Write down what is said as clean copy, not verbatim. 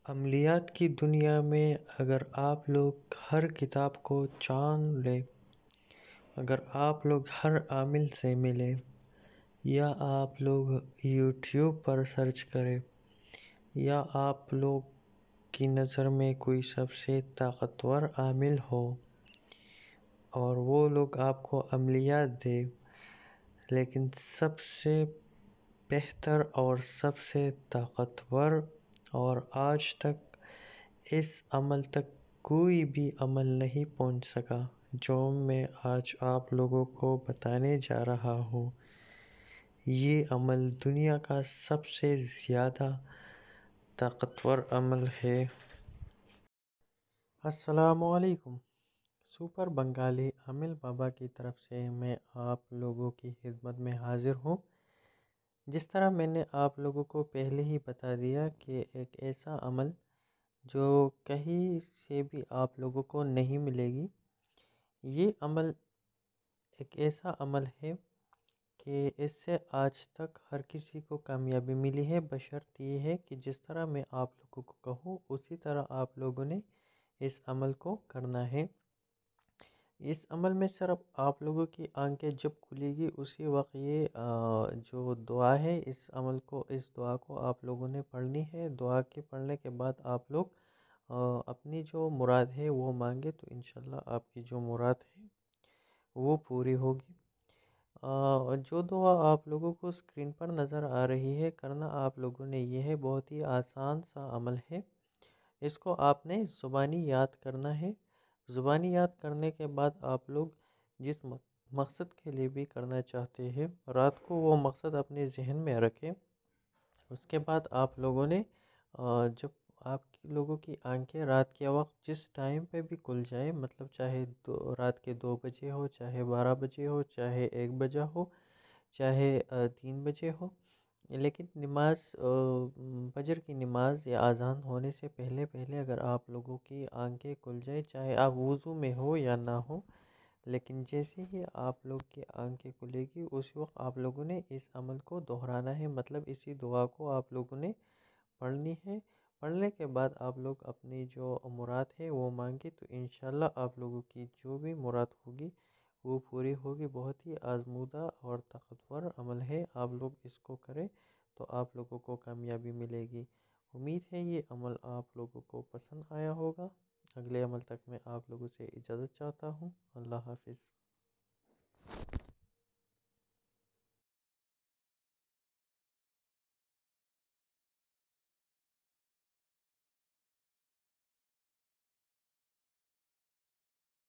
عملیات کی دنیا میں اگر آپ لوگ ہر کتاب کو جان لیں، اگر آپ لوگ ہر عامل سے ملیں، یا آپ لوگ یوٹیوب پر سرچ کریں، یا آپ لوگ کی نظر میں کوئی سب سے طاقتور عامل ہو اور وہ لوگ آپ کو عملیات دے، لیکن سب سے بہتر اور سب سے طاقتور اور آج تک اس عمل تک کوئی بھی عمل نہیں پہنچ سکا جو میں آج آپ لوگوں کو بتانے جا رہا ہوں، یہ عمل دنیا کا سب سے زیادہ طاقتور عمل ہے۔ السلام علیکم۔ سپر بنگالی عامل بابا کی طرف سے میں آپ لوگوں کی خدمت میں حاضر ہوں۔ جس طرح میں نے آپ لوگوں کو پہلے ہی بتا دیا کہ ایک ایسا عمل جو کہیں سے بھی آپ لوگوں کو نہیں ملے گی، یہ عمل ایک ایسا عمل ہے کہ اس سے آج تک ہر کسی کو کامیابی ملی ہے، بشرط یہ ہے کہ جس طرح میں آپ لوگوں کو کہوں اسی طرح آپ لوگوں نے اس عمل کو کرنا ہے۔ اس عمل میں صرف آپ لوگوں کی آنکھیں جب کھلے گی اسی وقت یہ جو دعا ہے اس دعا کو آپ لوگوں نے پڑھنی ہے۔ دعا کے پڑھنے کے بعد آپ لوگ اپنی جو مراد ہے وہ مانگے تو انشاءاللہ آپ کی جو مراد ہے وہ پوری ہوگی۔ جو دعا آپ لوگوں کو اسکرین پر نظر آ رہی ہے، کرنا آپ لوگوں نے یہ ہے، بہت ہی آسان سا عمل ہے۔ اس کو آپ نے زبانی یاد کرنا ہے۔ زبانی یاد کرنے کے بعد آپ لوگ جس مقصد کے لیے بھی کرنا چاہتے ہیں، رات کو وہ مقصد اپنے ذہن میں رکھیں۔ اس کے بعد آپ لوگوں نے جب آپ لوگوں کی آنکھیں رات کے وقت جس ٹائم پہ بھی کھل جائے، مطلب چاہے رات کے 2 بجے ہو، چاہے 12 بجے ہو، چاہے 1 بجے ہو، چاہے 3 بجے ہو، لیکن فجر کی نماز یا اذان ہونے سے پہلے اگر آپ لوگوں کی آنکھیں کھل جائے، چاہے آپ وضو میں ہو یا نہ ہو، لیکن جیسے ہی آپ لوگ کی آنکھیں کھلے گی اس وقت آپ لوگوں نے اس عمل کو دہرانا ہے، مطلب اسی دعا کو آپ لوگوں نے پڑھنی ہے۔ پڑھنے کے بعد آپ لوگ اپنی جو مراد ہے وہ مانگے تو انشاءاللہ آپ لوگوں کی جو بھی مراد ہوگی وہ پوری ہوگی۔ بہت ہی آزمودہ اور طاقتور عمل ہے، آپ لوگ اس کو کریں تو آپ لوگوں کو کامیابی ملے گی۔ امید ہے یہ عمل آپ لوگوں کو پسند آیا ہوگا۔ اگلے عمل تک میں آپ لوگوں سے اجازت چاہتا ہوں۔ اللہ حافظ۔